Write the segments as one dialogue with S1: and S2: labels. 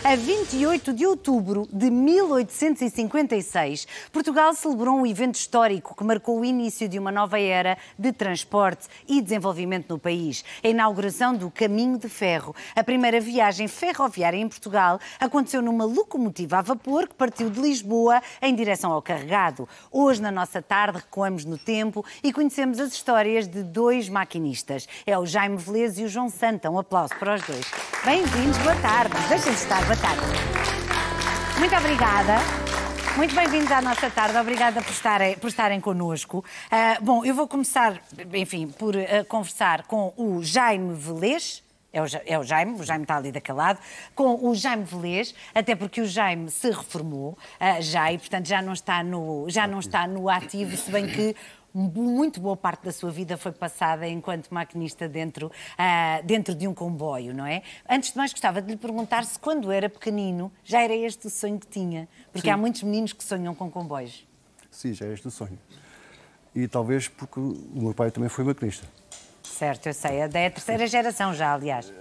S1: A 28 de outubro de 1856, Portugal celebrou um evento histórico que marcou o início de uma nova era de transporte e desenvolvimento no país. A inauguração do Caminho de Ferro. A primeira viagem ferroviária em Portugal aconteceu numa locomotiva a vapor que partiu de Lisboa em direção ao Carregado. Hoje, na nossa tarde, recuamos no tempo e conhecemos as histórias de dois maquinistas. É o Jaime Velez e o João Santa. Um aplauso para os dois. Bem-vindos, boa tarde. Deixem-se estar, boa tarde. Muito obrigada. Muito bem-vindos à nossa tarde. Obrigada por estarem connosco. Bom, eu vou começar, enfim, por conversar com o Jaime Velez. É o Jaime está ali daquele lado, com o Jaime Velez, até porque o Jaime se reformou já e, portanto, já não está no ativo, se bem que muito boa parte da sua vida foi passada enquanto maquinista dentro de um comboio, não é? Antes de mais, gostava de lhe perguntar se quando era pequenino já era este o sonho que tinha, porque
S2: Sim.
S1: há muitos meninos que sonham com comboios.
S2: Sim, já é este o sonho. E talvez porque o meu pai também foi maquinista.
S1: Certo, eu sei. É a terceira geração já, aliás.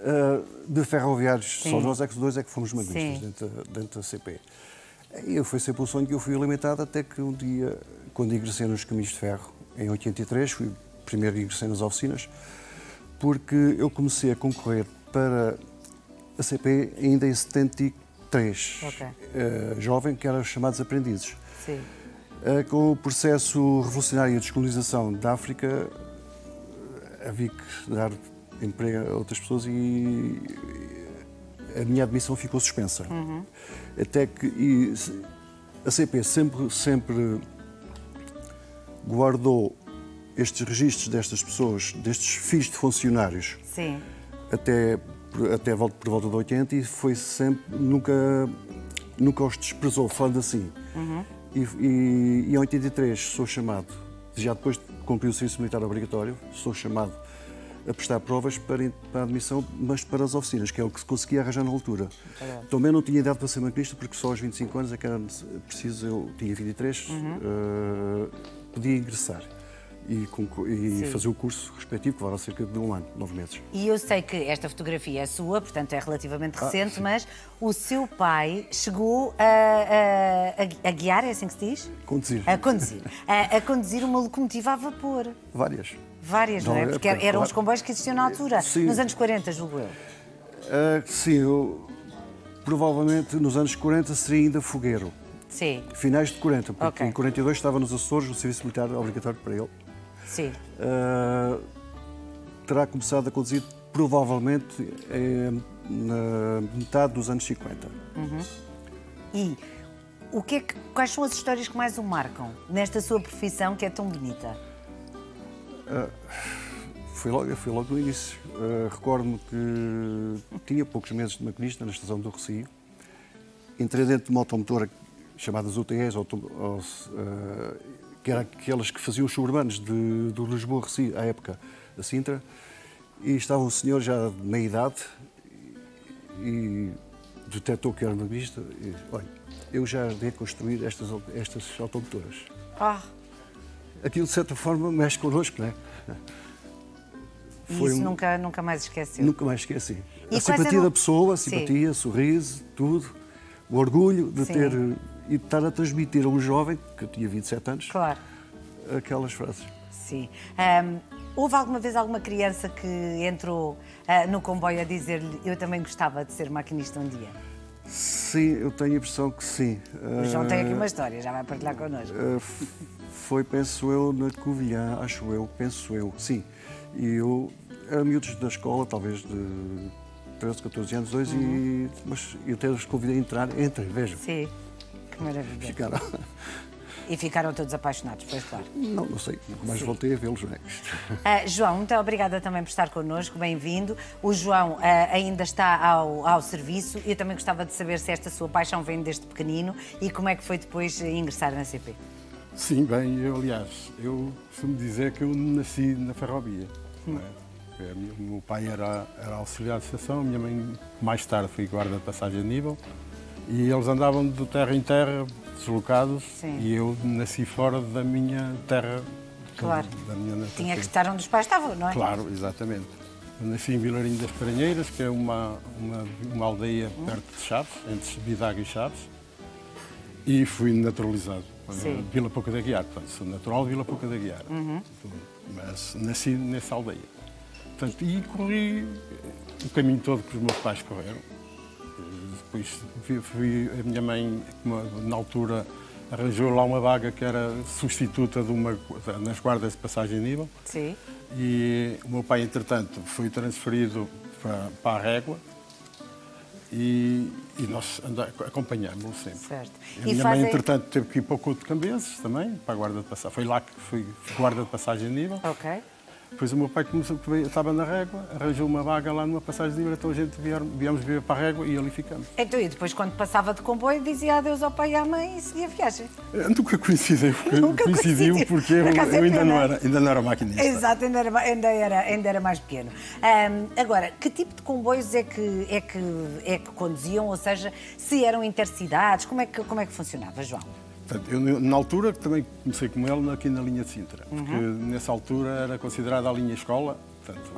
S2: De ferroviários,
S1: Sim.
S2: só nós dois é que fomos maquinistas dentro da CP. E foi sempre o sonho que eu fui alimentado até que um dia, quando ingressei nos caminhos de ferro, em 83, fui primeiro ingressei nas oficinas, porque eu comecei a concorrer para a CP ainda em 73, jovem, que eram os chamados aprendizes.
S1: Sim.
S2: Com o processo revolucionário de descolonização da África, havia que dar emprego a outras pessoas e a minha admissão ficou suspensa.
S1: Uhum.
S2: Até que a CP sempre guardou estes registros destas pessoas, destes filhos de funcionários,
S1: Sim.
S2: até por volta de 80 e foi sempre, nunca os desprezou, falando assim.
S1: Uhum.
S2: E em 83 sou chamado, já depois de concluir o serviço militar obrigatório, sou chamado a prestar provas para a admissão, mas para as oficinas, que é o que se conseguia arranjar na altura. Também não tinha idade para ser maquinista, porque só aos 25 anos é que era preciso, eu tinha 23, podia ingressar e fazer o curso respectivo, que levava cerca de um ano, 9 meses.
S1: E eu sei que esta fotografia é sua, portanto é relativamente recente, mas o seu pai chegou a guiar, é assim que se diz?
S2: Conduzir.
S1: A conduzir uma locomotiva a vapor.
S2: Várias,
S1: não é? Porque eram os comboios que existiam na altura,
S2: Sim.
S1: nos anos 40, julgo eu.
S2: Sim, provavelmente nos anos 40 seria ainda fogueiro.
S1: Sim.
S2: Finais de 40, porque em 42 estava nos Açores, o serviço militar obrigatório para ele.
S1: Sim.
S2: Terá começado a conduzir provavelmente na metade dos anos 50.
S1: Uhum. E quais são as histórias que mais o marcam nesta sua profissão que é tão bonita?
S2: Foi logo no início. Recordo-me que tinha poucos meses de maquinista na estação do Rossio. Entrei dentro de uma automotora chamadas UTEs, que eram aquelas que faziam os suburbanos de Lisboa, Rossio, à época, a Sintra. E estava um senhor já de meia idade e detectou que era maquinista. E, olha, eu já andei a construir estas automotoras. Aquilo, de certa forma, mexe connosco, não é?
S1: E isso nunca mais esqueceu?
S2: Nunca mais esqueci. A simpatia da pessoa, a simpatia, sorriso, tudo. O orgulho de ter e de estar a transmitir a um jovem, que eu tinha 27 anos, aquelas frases.
S1: Sim. Houve alguma vez alguma criança que entrou no comboio a dizer-lhe eu também gostava de ser maquinista um dia?
S2: Sim, eu tenho a impressão que sim.
S1: O João tem aqui uma história, já vai partilhar connosco.
S2: Foi, penso eu, na Covilhã, penso eu, sim. E eu era miúdos da escola, talvez de 13, 14 anos, mas eu até os convidei a entrar, vejam.
S1: Sim, que maravilha.
S2: Ficaram.
S1: E ficaram todos apaixonados, pois claro.
S2: Não sei, nunca mais voltei a vê-los, não é?
S1: João, muito obrigada também por estar connosco, bem-vindo. O João ainda está ao serviço e eu também gostava de saber se esta sua paixão vem desde pequenino e como é que foi depois ingressar na CP.
S3: Sim, bem, eu costumo dizer que eu nasci na ferrovia. O meu pai era auxiliar de estação, a minha mãe mais tarde foi guarda de passagem a nível e eles andavam de terra em terra, deslocados, e eu nasci fora da minha terra.
S1: Claro.
S3: Da minha
S1: tinha que estar onde os pais estavam, não é?
S3: Claro, exatamente. Eu nasci em Vilarinho das Paranheiras, que é uma aldeia perto de Chaves, entre Bidaga e Chaves, e fui naturalizado.
S1: Sim.
S3: Vila Pouca da Guiar, portanto, sou natural de Vila Pouca da Guiar, mas nasci nessa aldeia. Portanto, e corri o caminho todo que os meus pais correram. Depois a minha mãe, na altura, arranjou lá uma vaga que era substituta nas guardas de passagem de nível.
S1: Sim.
S3: E o meu pai, entretanto, foi transferido para a Régua e nós acompanhámos-lo sempre.
S1: Certo.
S3: A minha mãe, entretanto, teve que ir para o Couto de Cambeses também, para a guarda de passagem. Foi lá que fui guarda de passagem de nível.
S1: Ok.
S3: Depois o meu pai estava na Régua, arranjou uma vaga lá numa passagem de nível, então a gente viemos viver para a Régua e ali ficamos.
S1: Então, e depois, quando passava de comboio, dizia adeus ao pai e à mãe e seguia a viagem?
S3: Nunca coincidiu, porque eu ainda não era maquinista.
S1: Exato, ainda era mais pequeno. Agora, que tipo de comboios é que conduziam? Ou seja, se eram intercidades, como é que funcionava, João?
S3: Portanto, eu, na altura, também comecei com ele aqui na linha de Sintra, porque nessa altura era considerada a linha escola, portanto,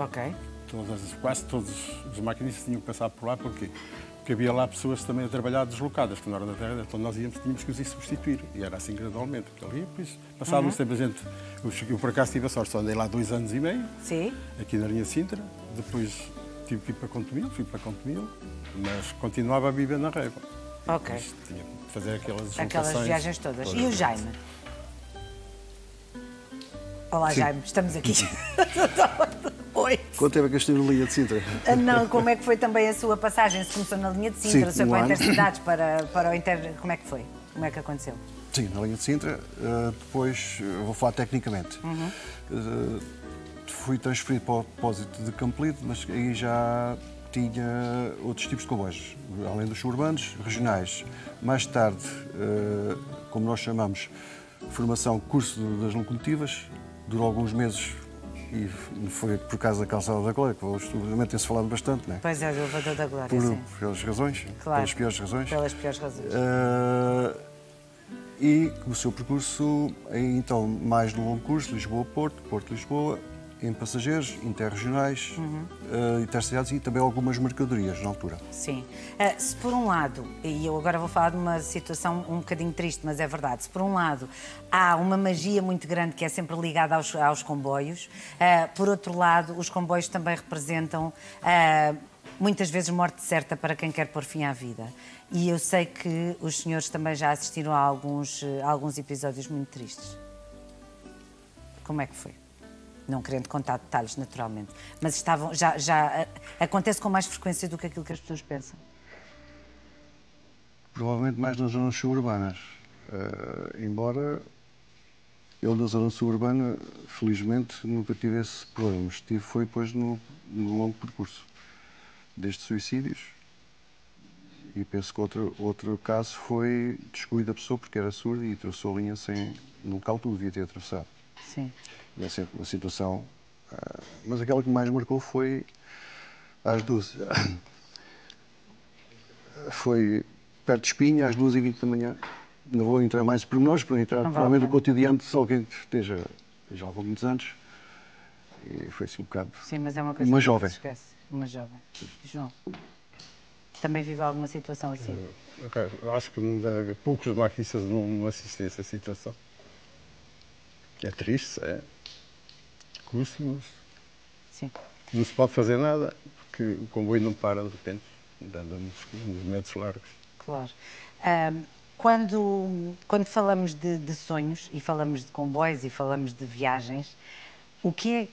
S3: quase todos os maquinistas tinham que passar por lá, porquê? Porque havia lá pessoas também a trabalhar deslocadas, que não eram da terra, então nós tínhamos que os ir substituir, e era assim gradualmente, porque ali, depois, passado um tempo, eu por acaso tive a sorte, só andei lá 2 anos e meio,
S1: Sim.
S3: aqui na linha de Sintra, depois tive que ir para fui para Contomil, mas continuava a viver na Régua.
S1: Ok.
S3: Depois tinha que fazer
S1: aquelas viagens todas. E o Jaime? Olá, sim. Jaime, estamos aqui. Oi.
S2: Quanto tempo é que estive na linha de Sintra?
S1: Não, como é que foi também a sua passagem? Se começou na linha de Sintra, se foi para Intercidades, para o Inter... Como é que foi? Como é que aconteceu?
S2: Sim, na linha de Sintra. Depois, vou falar tecnicamente. Fui transferido para o depósito de Campolide, mas aí já tinha outros tipos de comboios, além dos suburbanos, regionais. Mais tarde, como nós chamamos, formação, curso das locomotivas, durou alguns meses e foi por causa da calçada da Glória, que ultimamente tem-se falado bastante, não é?
S1: Pois é, do elevador da Glória,
S2: pelas razões,
S1: claro,
S2: pelas piores razões.
S1: Pelas piores razões.
S2: E comecei o percurso, então, mais no longo curso, Lisboa-Porto, Porto-Lisboa, em passageiros, interregionais, intercidades e também algumas mercadorias na altura.
S1: Sim. Se por um lado, e eu agora vou falar de uma situação um bocadinho triste, mas é verdade, se por um lado há uma magia muito grande que é sempre ligada aos comboios, por outro lado, os comboios também representam muitas vezes morte certa para quem quer pôr fim à vida. E eu sei que os senhores também já assistiram a alguns episódios muito tristes. Como é que foi? Não querendo contar detalhes, naturalmente. Mas já acontece com mais frequência do que aquilo que as pessoas pensam?
S2: Provavelmente mais nas zonas suburbanas. Embora eu na zona suburbana, felizmente, nunca tive esse problema. Estive foi depois no longo percurso. Desde suicídios. E penso que outro caso foi descuido da pessoa porque era surda e atravessou a linha no local que devia ter atravessado.
S1: Sim.
S2: E é sempre uma situação. Mas aquela que mais marcou foi às 12. Foi perto de Espinha, às 2h20 da manhã. Não vou entrar mais por nós, para entrar provavelmente no cotidiano de alguém que esteja já há muitos anos. E foi assim um bocado.
S1: Sim, mas é uma coisa
S2: uma
S1: que
S2: jovem.
S1: Não se esquece. Uma jovem. João, também vive alguma situação assim?
S3: Eu acho que poucos maquistas não assistem a essa situação. É triste, é. Custa, mas
S1: sim.
S3: Não se pode fazer nada, porque o comboio não para de repente, dando uns metros largos.
S1: Claro. Quando falamos de sonhos, e falamos de comboios, e falamos de viagens, o que é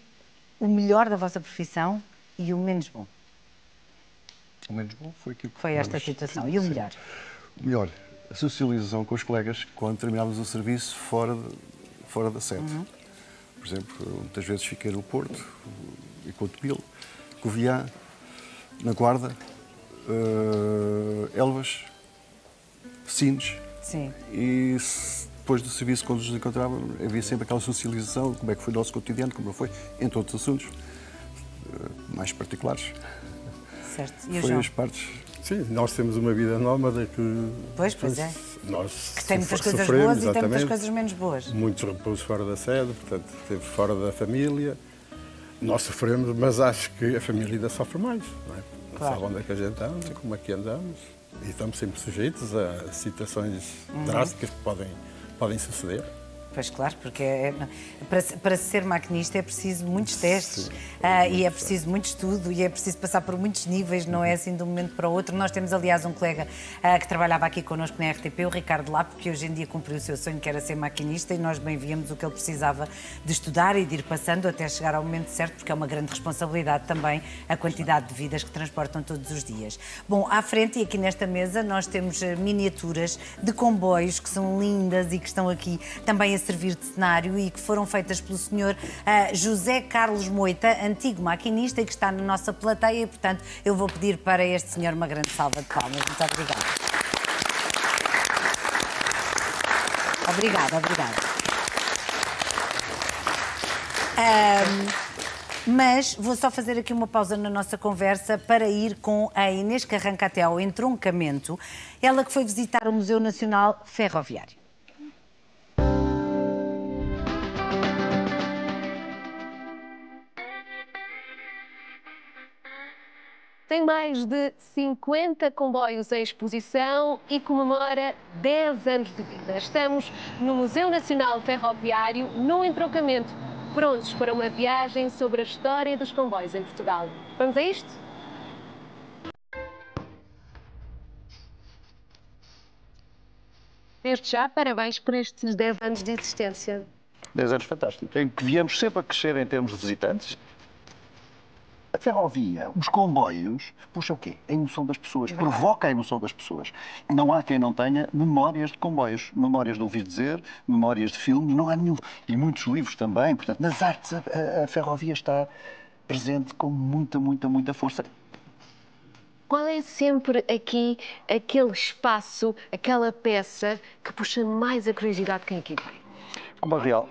S1: o melhor da vossa profissão e o menos bom?
S2: O menos bom foi aquilo que
S1: foi esta situação. E o melhor?
S2: O melhor, a socialização com os colegas quando terminávamos o serviço fora da sede. Por exemplo, muitas vezes fiquei no Porto, em Contomil, Covilhã, na Guarda, Elvas, Sines.
S1: Sim.
S2: E depois do serviço, quando nos encontrávamos, havia sempre aquela socialização, como é que foi o nosso cotidiano, como foi, entre outros assuntos mais particulares.
S1: Certo. E
S2: foi as partes.
S3: Sim, nós temos uma vida nómada que...
S1: Pois é.
S3: Nós
S1: que tem muitas coisas boas e tem muitas coisas menos boas.
S3: Muitos repousos fora da sede, portanto, esteve fora da família. Nós sofremos, mas acho que a família ainda sofre mais, não é? Não
S1: Claro.
S3: sabe onde é que a gente anda, como é que andamos, e estamos sempre sujeitos a situações drásticas que podem suceder.
S1: Pois claro, porque para ser maquinista é preciso muitos testes e é preciso muito estudo e é preciso passar por muitos níveis, não é assim de um momento para o outro. Nós temos, aliás, um colega que trabalhava aqui connosco na RTP, o Ricardo Lapo, que hoje em dia cumpriu o seu sonho, que era ser maquinista, e nós bem víamos o que ele precisava de estudar e de ir passando até chegar ao momento certo, porque é uma grande responsabilidade também a quantidade de vidas que transportam todos os dias. Bom, à frente e aqui nesta mesa nós temos miniaturas de comboios que são lindas e que estão aqui também a servir de cenário e que foram feitas pelo senhor José Carlos Moita, antigo maquinista, e que está na nossa plateia, e, portanto, eu vou pedir para este senhor uma grande salva de palmas. Muito obrigada. Obrigada. Mas vou só fazer aqui uma pausa na nossa conversa para ir com a Inês Carranca até ao entroncamento, ela que foi visitar o Museu Nacional Ferroviário.
S4: Tem mais de 50 comboios em exposição e comemora 10 anos de vida. Estamos no Museu Nacional Ferroviário, no entroncamento, prontos para uma viagem sobre a história dos comboios em Portugal. Vamos a isto? Desde já, parabéns por estes 10 anos de existência.
S5: 10 anos fantásticos, em que viemos sempre a crescer em termos de visitantes. A ferrovia, os comboios, puxa o quê? A emoção das pessoas, provoca a emoção das pessoas. Não há quem não tenha memórias de comboios, memórias de ouvir dizer, memórias de filmes, não há nenhum. E muitos livros também, portanto, nas artes a ferrovia está presente com muita força.
S4: Qual é sempre aqui aquele espaço, aquela peça que puxa mais a curiosidade de quem aqui vem?
S5: Comboio Real.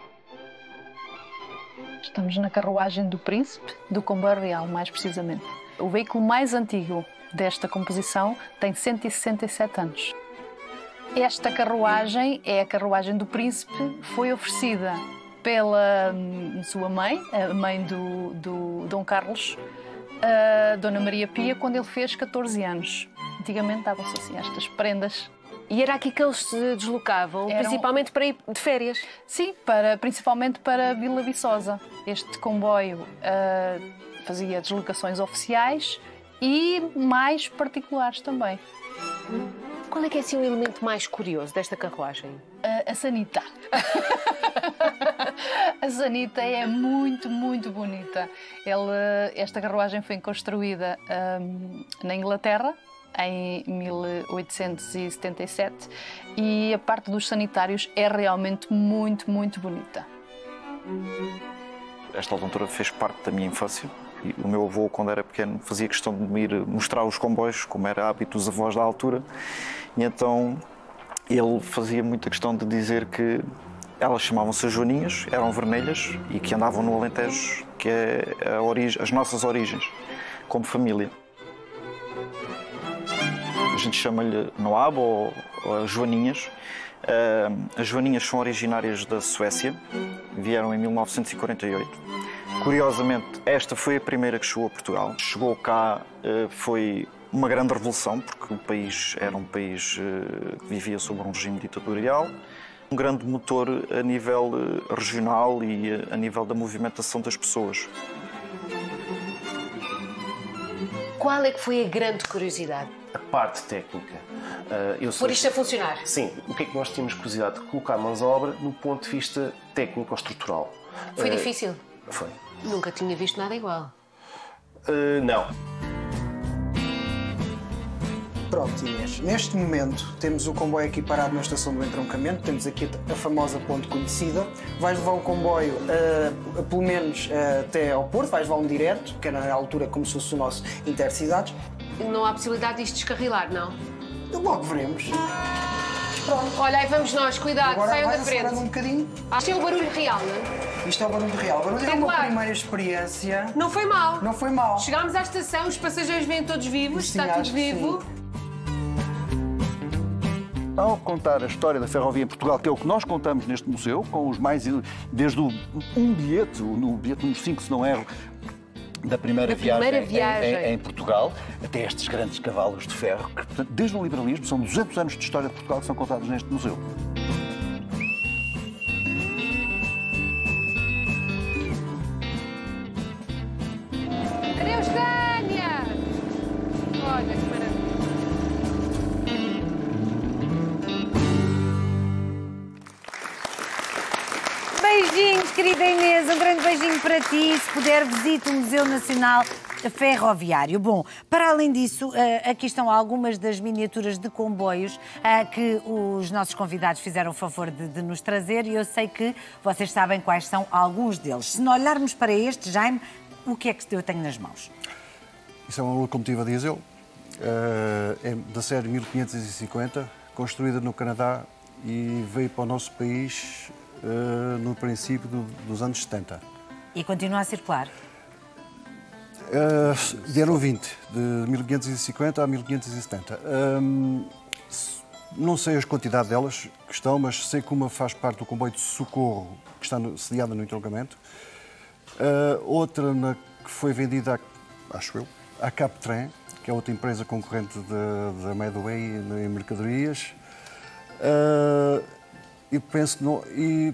S6: Estamos na carruagem do Príncipe, do Comboio Real, mais precisamente. O veículo mais antigo desta composição tem 167 anos. Esta carruagem é a carruagem do Príncipe, foi oferecida pela sua mãe, a mãe do Dom Carlos, a Dona Maria Pia, quando ele fez 14 anos. Antigamente davam-se assim estas prendas.
S4: E era aqui que eles se deslocavam, principalmente para ir de férias?
S6: Sim, principalmente para Vila Viçosa. Este comboio fazia deslocações oficiais e mais particulares também.
S4: Qual é que é assim, o elemento mais curioso desta carruagem?
S6: A sanita. A sanita é muito bonita. Esta carruagem foi construída na Inglaterra, em 1877, e a parte dos sanitários é realmente muito bonita.
S7: Esta altura fez parte da minha infância. E o meu avô, quando era pequeno, fazia questão de me ir mostrar os comboios, como era hábito dos avós da altura, e então ele fazia muita questão de dizer que elas chamavam-se Joaninhas, eram vermelhas e que andavam no Alentejo, que é as nossas origens, como família. A gente chama-lhe Noab ou Joaninhas. As Joaninhas são originárias da Suécia, vieram em 1948. Curiosamente, esta foi a primeira que chegou a Portugal. Chegou cá, foi uma grande revolução, porque o país era um país que vivia sob um regime ditatorial. Um grande motor a nível regional e a nível da movimentação das pessoas.
S4: Qual é que foi a grande curiosidade?
S8: A parte técnica.
S4: Por isto a funcionar?
S8: Sim. O que é que nós tínhamos curiosidade? De colocar mãos à obra no ponto de vista técnico ou estrutural.
S4: Foi difícil?
S8: Foi.
S4: Nunca tinha visto nada igual.
S8: Não.
S9: Pronto, Inês, neste momento temos o comboio aqui parado na estação do entroncamento, temos aqui a famosa ponte conhecida. Vais levar o comboio pelo menos até ao Porto, vais levar um direto, que era na altura como se fosse o nosso Intercidades.
S4: Não há possibilidade disto descarrilar, não?
S9: Logo veremos.
S4: Pronto. Olha, aí vamos nós, cuidado,
S9: Agora
S4: saiam da
S9: vai
S4: frente.
S9: um bocadinho.
S4: Isto é o barulho real, não é?
S9: Isto é o barulho real. O barulho é uma
S4: Claro.
S9: primeira experiência.
S4: Não foi mal.
S9: Não foi mal.
S4: Chegámos à estação, os passageiros vêm todos vivos,
S9: Sim,
S4: está tudo
S9: acho que
S4: vivo.
S9: sim.
S5: Ao contar a história da ferrovia em Portugal, que é o que nós contamos neste museu, com os mais... Desde um bilhete, no bilhete número 5, se não erro, da primeira
S4: Da primeira
S5: viagem
S4: viagem.
S5: em Portugal, até estes grandes cavalos de ferro, que, portanto, desde o liberalismo, são 200 anos de história de Portugal que são contados neste museu.
S4: Adeus, Tânia! Olha que maravilha.
S1: Beijinhos, querida Inês, um grande beijinho para ti. Se puder, visite o Museu Nacional Ferroviário. Bom, para além disso, aqui estão algumas das miniaturas de comboios que os nossos convidados fizeram o favor de nos trazer e eu sei que vocês sabem quais são alguns deles. Se não olharmos para este, Jaime, o que é que eu tenho nas mãos?
S2: Isso é uma locomotiva diesel, é da série 1550, construída no Canadá e veio para o nosso país no princípio dos anos 70.
S1: E continua a circular?
S2: Deram 20, de 1550 a 1570. Não sei as quantidades delas que estão, mas sei que uma faz parte do comboio de socorro que está sediada no entroncamento. Outra que foi vendida, acho eu, à Captran, que é outra empresa concorrente da Medway em mercadorias. E penso que não, e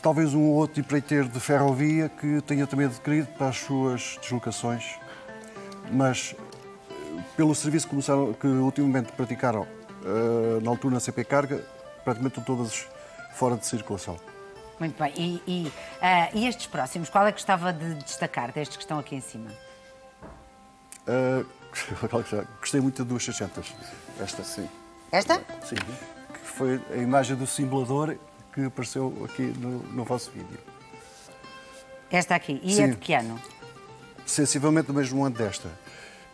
S2: talvez um outro empreiteiro de ferrovia que tenha também adquirido para as suas deslocações, mas pelo serviço que ultimamente praticaram na altura na CP Carga, praticamente estão todas fora de circulação.
S1: Muito bem. E estes próximos, qual é que gostava de destacar destes que estão aqui em cima?
S2: Gostei muito de 200. Esta, sim.
S1: Esta?
S2: Sim. Que foi a imagem do simulador que apareceu aqui no vosso vídeo.
S1: Esta aqui. E
S2: Sim.
S1: é de que ano?
S2: Sensivelmente do mesmo ano desta.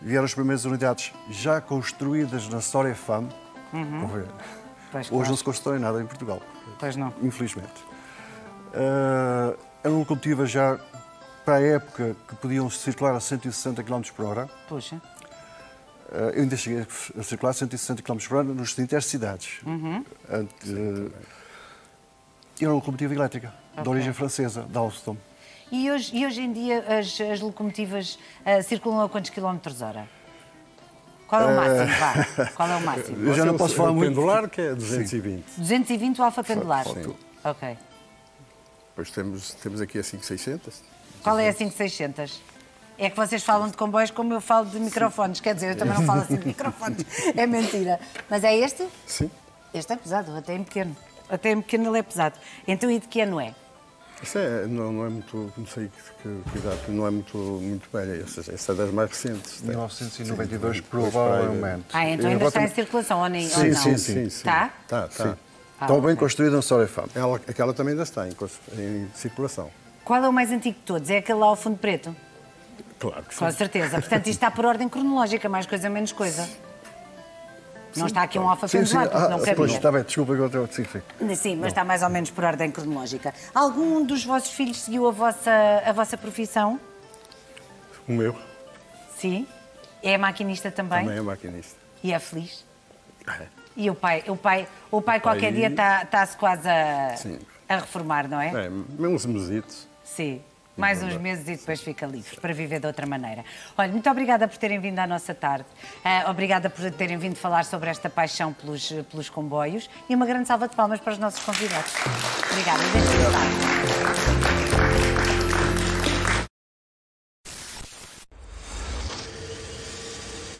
S2: Vieram as primeiras unidades já construídas na História FAM.
S1: Pois,
S2: Hoje
S1: claro.
S2: não se constrói nada em Portugal.
S1: Pois não.
S2: Infelizmente. Eram locomotivas já para a época que podiam circular a 160 km por hora.
S1: Puxa.
S2: Eu ainda cheguei a circular a 160 km por hora nas intercidades. Era uma locomotiva elétrica, de origem francesa, da Alstom.
S1: E hoje em dia as locomotivas circulam a quantos quilómetros hora? Qual é o máximo? Vá. Qual é o máximo?
S2: Eu já não posso falar muito.
S3: O pendular, que é 220.
S1: 220 o alfa pendular?
S3: Sim.
S1: Ok.
S3: Depois temos aqui a 5600.
S1: Qual é a 5600? É que vocês falam de comboios como eu falo de microfones. Quer dizer, eu também não falo assim de microfones. É mentira. Mas é este?
S3: Sim.
S1: Este é pesado, até em pequeno. Até em pequeno ele é pesado. Então, e de que ano é?
S3: Isso não é muito, não sei que idade, não é muito velha, essa é das mais recentes.
S2: 1992,
S3: Sim,
S2: provavelmente.
S1: Então ainda está em circulação, ou não?
S2: Sim.
S1: Está?
S3: Está.
S2: Estão bem construída na História FAM.
S3: Aquela também ainda está em circulação.
S1: Qual é o mais antigo de todos? É aquele lá ao fundo preto?
S3: Claro que sim.
S1: Com certeza. Portanto, isto está por ordem cronológica, mais coisa, menos coisa. Não está aqui um alfa pendular, porque não cabia.
S2: Pois, está bem, desculpa que eu sim.
S1: Sim, mas está mais ou menos por ordem cronológica. Algum dos vossos filhos seguiu a vossa profissão?
S3: O meu
S1: Sim. É maquinista também?
S3: também é maquinista.
S1: E é feliz?
S3: É.
S1: E o pai qualquer dia está-se quase a reformar, não é?
S3: É, uns mesitos.
S1: Sim. Mais uns meses e depois fica livre para viver de outra maneira. Olha, muito obrigada por terem vindo à nossa tarde. Obrigada por terem vindo falar sobre esta paixão pelos comboios e uma grande salva de palmas para os nossos convidados. Obrigada.